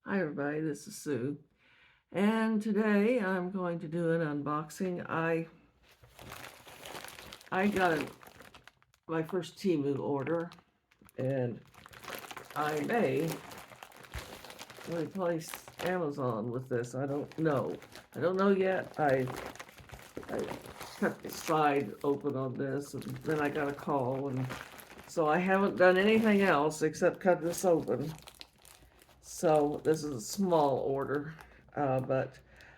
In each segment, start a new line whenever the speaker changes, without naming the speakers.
Hi everybody, this is Sue, and today I'm going to do an unboxing. I got my first Temu order, and I may replace Amazon with this. I don't know. I don't know yet. I cut the side open on this, and then I got a call, and so I haven't done anything else except cut this open. So this is a small order, but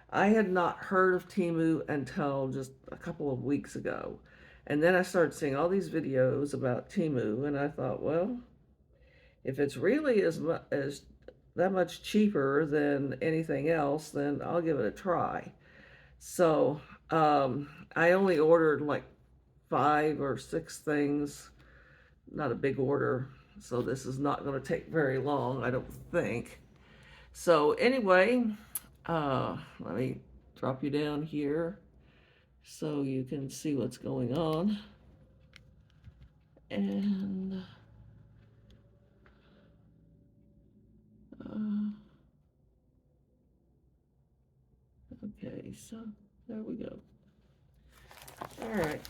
I had not heard of Temu until just a couple of weeks ago. And then I started seeing all these videos about Temu, and I thought, well, if it's really as that much cheaper than anything else, then I'll give it a try. So I only ordered like 5 or 6 things, not a big order. So this is not going to take very long, I don't think. So anyway, let me drop you down here so you can see what's going on. And uh, okay, so there we go. All right.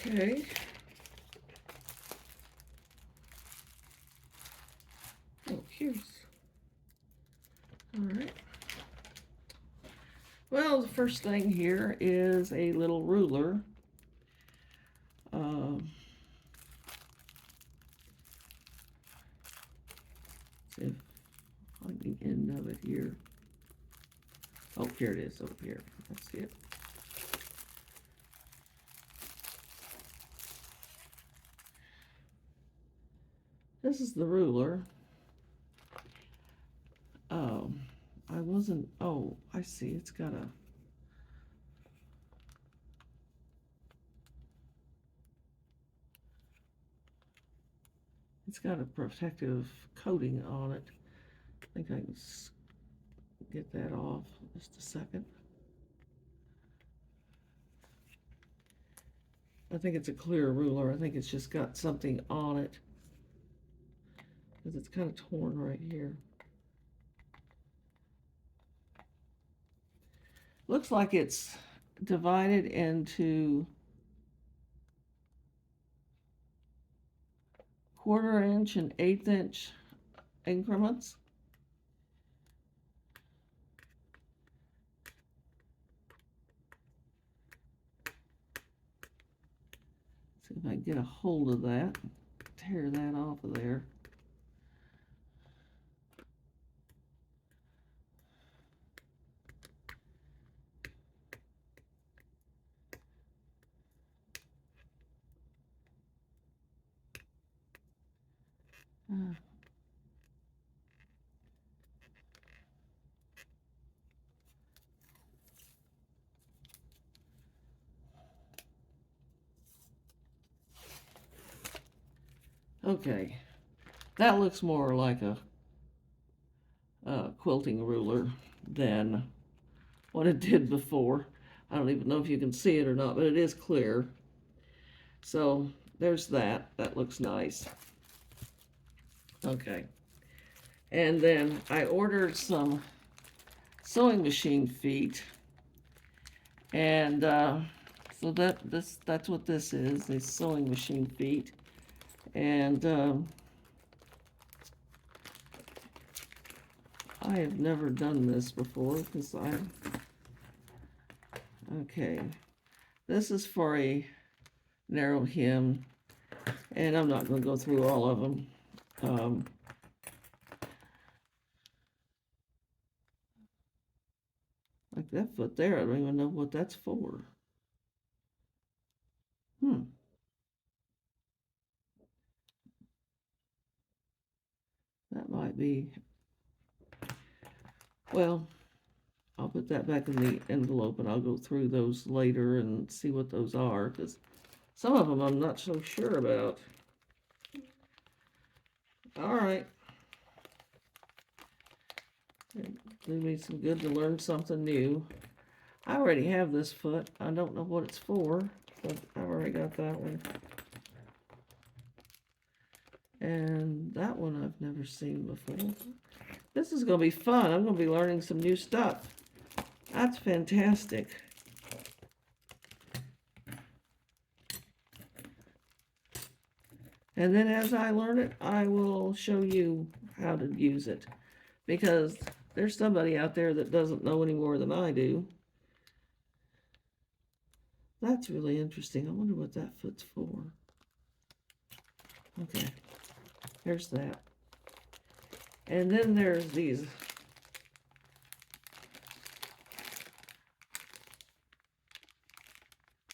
Okay. Oh, here's. All right. Well, the first thing here is a little ruler. Um, see if on the end of it here. Oh, here it is over here. That's it. This is the ruler. Um, I wasn't, oh, I see, it's got a protective coating on it. I think I can get that off just a second. I think it's a clear ruler. I think it's just got something on it because it's kind of torn right here. Looks like it's divided into 1/4 inch and 1/8 inch increments. See if I can get a hold of that, tear that off of there. Uh, okay, that looks more like a quilting ruler than what it did before. I don't even know if you can see it or not, but it is clear. So there's that. That looks nice. Okay. And then I ordered some sewing machine feet. And so that's what this is, these sewing machine feet. And I have never done this before because okay. This is for a narrow hem, and I'm not going to go through all of them. Like that foot there, I don't even know what that's for. Hmm. That might be Well, I'll put that back in the envelope and I'll go through those later and see what those are, because some of them I'm not so sure about. All right. It do me some good to learn something new. I already have this foot. I don't know what it's for, but I already got that one. And that one I've never seen before. This is going to be fun. I'm going to be learning some new stuff. That's fantastic. And then as I learn it, I will show you how to use it. Because there's somebody out there that doesn't know any more than I do. That's really interesting. I wonder what that foot's for. Okay, there's that. And then there's these.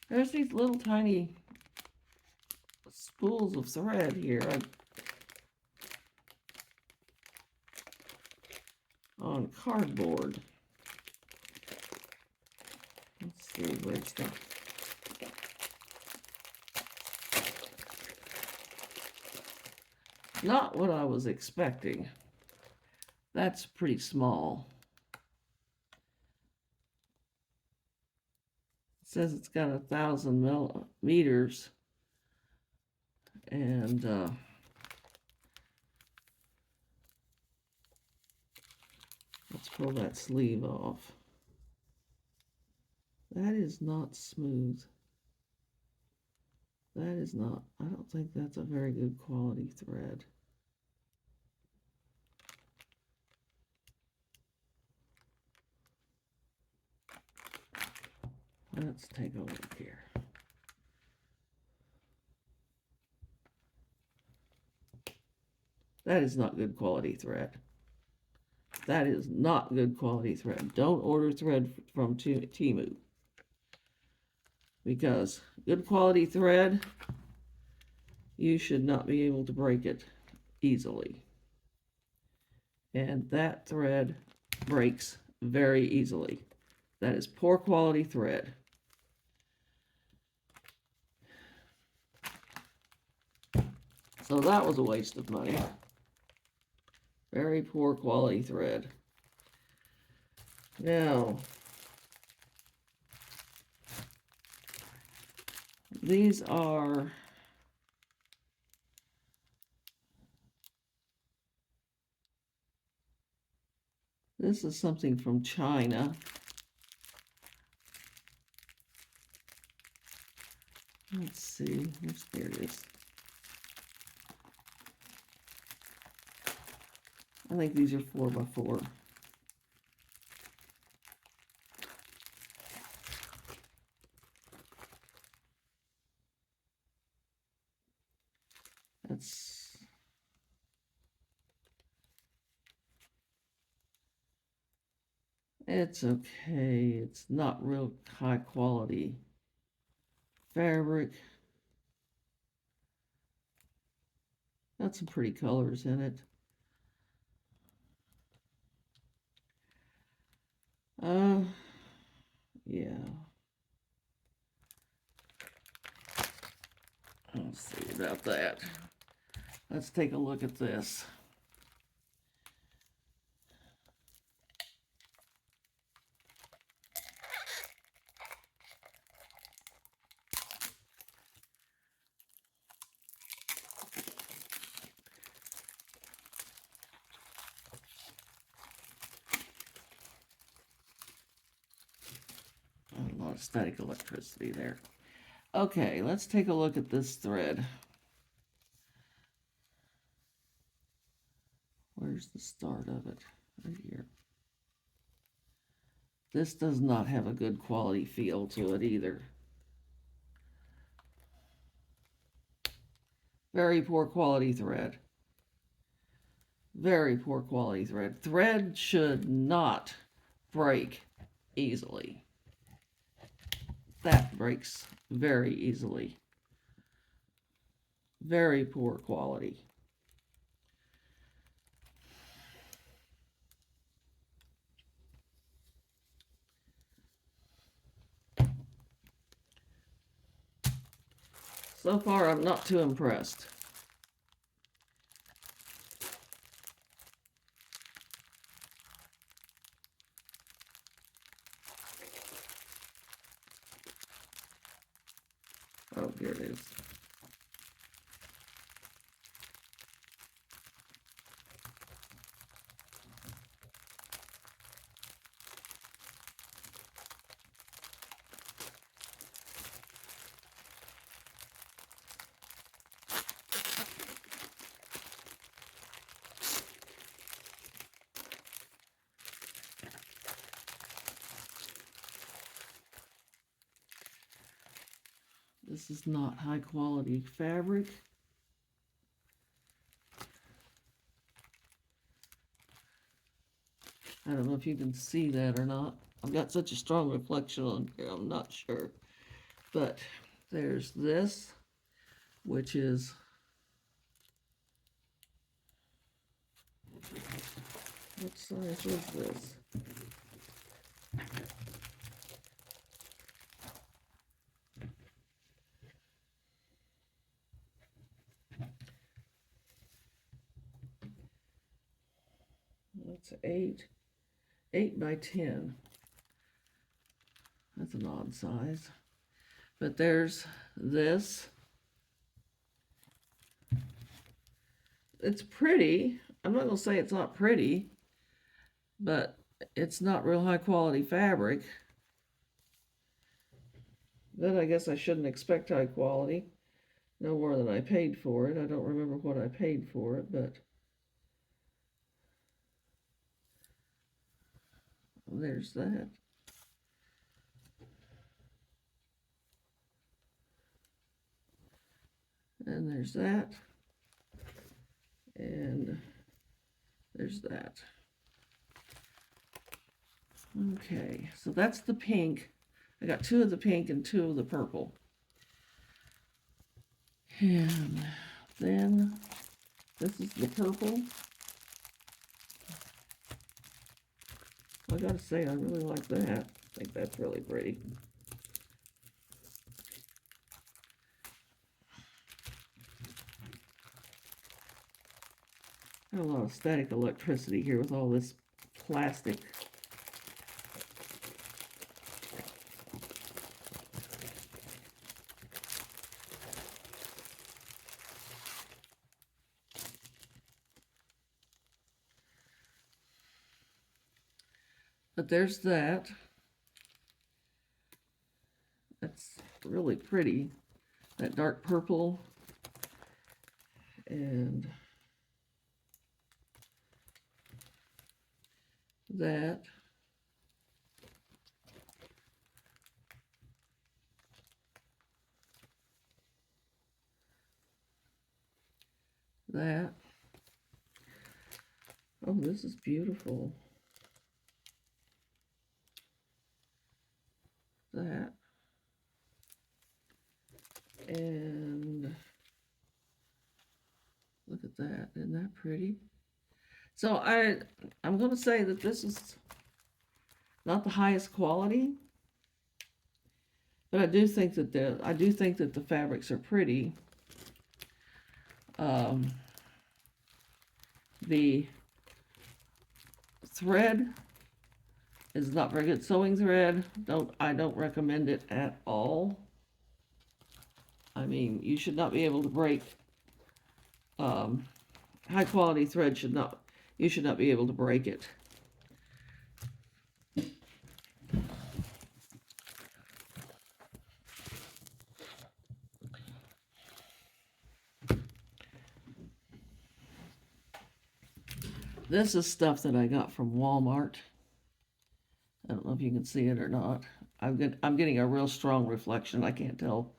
There's these little tiny spools of thread here on cardboard. Let's see where's that. Not what I was expecting. That's pretty small. It says it's got 1,000 millimeters, and let's pull that sleeve off. That is not smooth. That is not, I don't think that's a very good quality thread. Let's take a look here. That is not good quality thread. That is not good quality thread. Don't order thread from Temu. Because good quality thread, you should not be able to break it easily. And that thread breaks very easily. That is poor quality thread. So that was a waste of money. Very poor quality thread. Now, these are this is something from China. Let's see, there it is. I think these are 4x4. It's okay. It's not real high quality fabric. Got some pretty colors in it. Yeah. Let's see about that. Let's take a look at this. A lot of static electricity there. Okay, let's take a look at this thread. Where's the start of it? Right here. This does not have a good quality feel to it either. Very poor quality thread. Very poor quality thread. Thread should not break easily. That breaks very easily. Very poor quality. So far, I'm not too impressed. Oh, here it is. This is not high quality fabric. I don't know if you can see that or not. I've got such a strong reflection on here, I'm not sure. But there's this, which is what size is this? That's 8 by 10. That's an odd size. But there's this. It's pretty. I'm not gonna say it's not pretty, but it's not real high quality fabric. Then I guess I shouldn't expect high quality. No more than I paid for it. I don't remember what I paid for it, but there's that. And there's that. And there's that. Okay, so that's the pink. I got 2 of the pink and 2 of the purple. And then this is the purple. I gotta say, I really like that. I think that's really pretty. Got a lot of static electricity here with all this plastic. But there's that. That's really pretty. That dark purple. And that. That. Oh, this is beautiful. That. And look at that. Isn't that pretty? So I'm going to say that this is not the highest quality, but I do think that the fabrics are pretty. The thread is not very good sewing thread. I don't recommend it at all. I mean, you should not be able to break high quality thread. You should not be able to break it. This is stuff that I got from Walmart. I don't know if you can see it or not. I'm getting a real strong reflection. I can't tell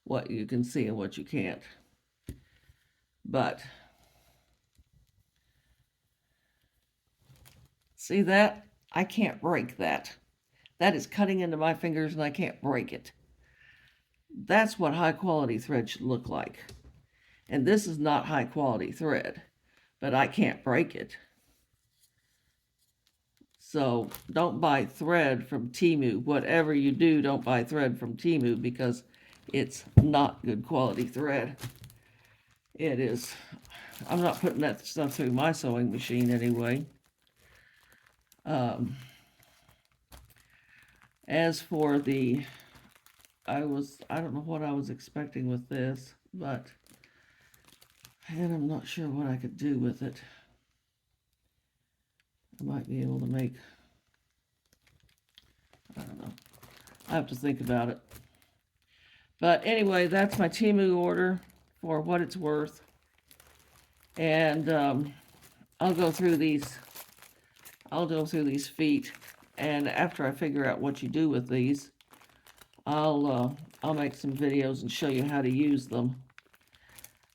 what you can see and what you can't. But see that? I can't break that. That is cutting into my fingers and I can't break it. That's what high quality thread should look like. And this is not high quality thread, but I can't break it. So don't buy thread from Temu. Whatever you do, don't buy thread from Temu because It's not good quality thread. It is. I'm not putting that stuff through my sewing machine anyway. As for the, I don't know what I was expecting with this, but, and I'm not sure what I could do with it. I might be able to make, I don't know. I have to think about it. But anyway, that's my Temu order for what it's worth. And I'll go through these feet, and after I figure out what you do with these, I'll make some videos and show you how to use them,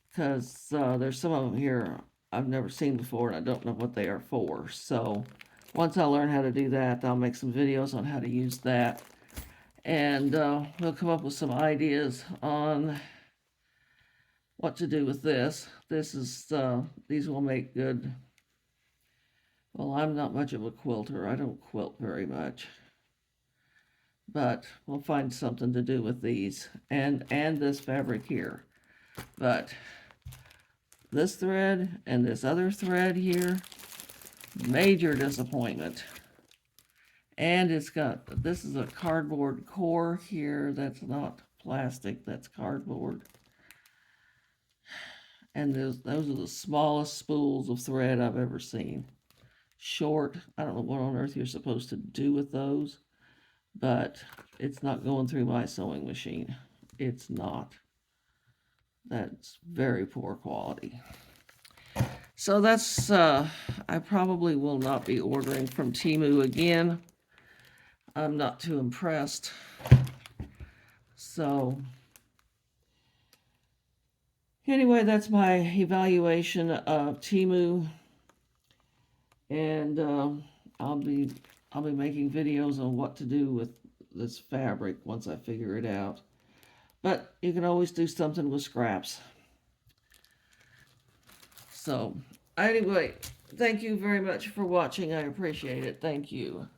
because there's some of them here I've never seen before and I don't know what they are for. So once I learn how to do that, I'll make some videos on how to use that, and we'll come up with some ideas on what to do with this. These will make good. Well, I'm not much of a quilter. I don't quilt very much. But we'll find something to do with these and this fabric here. But this thread and this other thread here, major disappointment. And it's got, this is a cardboard core here. That's not plastic, that's cardboard. And those are the smallest spools of thread I've ever seen. Short. I don't know what on earth you're supposed to do with those, but it's not going through my sewing machine. It's not. That's very poor quality. So that's, I probably will not be ordering from Temu again. I'm not too impressed. So anyway, that's my evaluation of Temu. And I'll be making videos on what to do with this fabric once I figure it out. But you can always do something with scraps. So anyway, thank you very much for watching. I appreciate it. Thank you.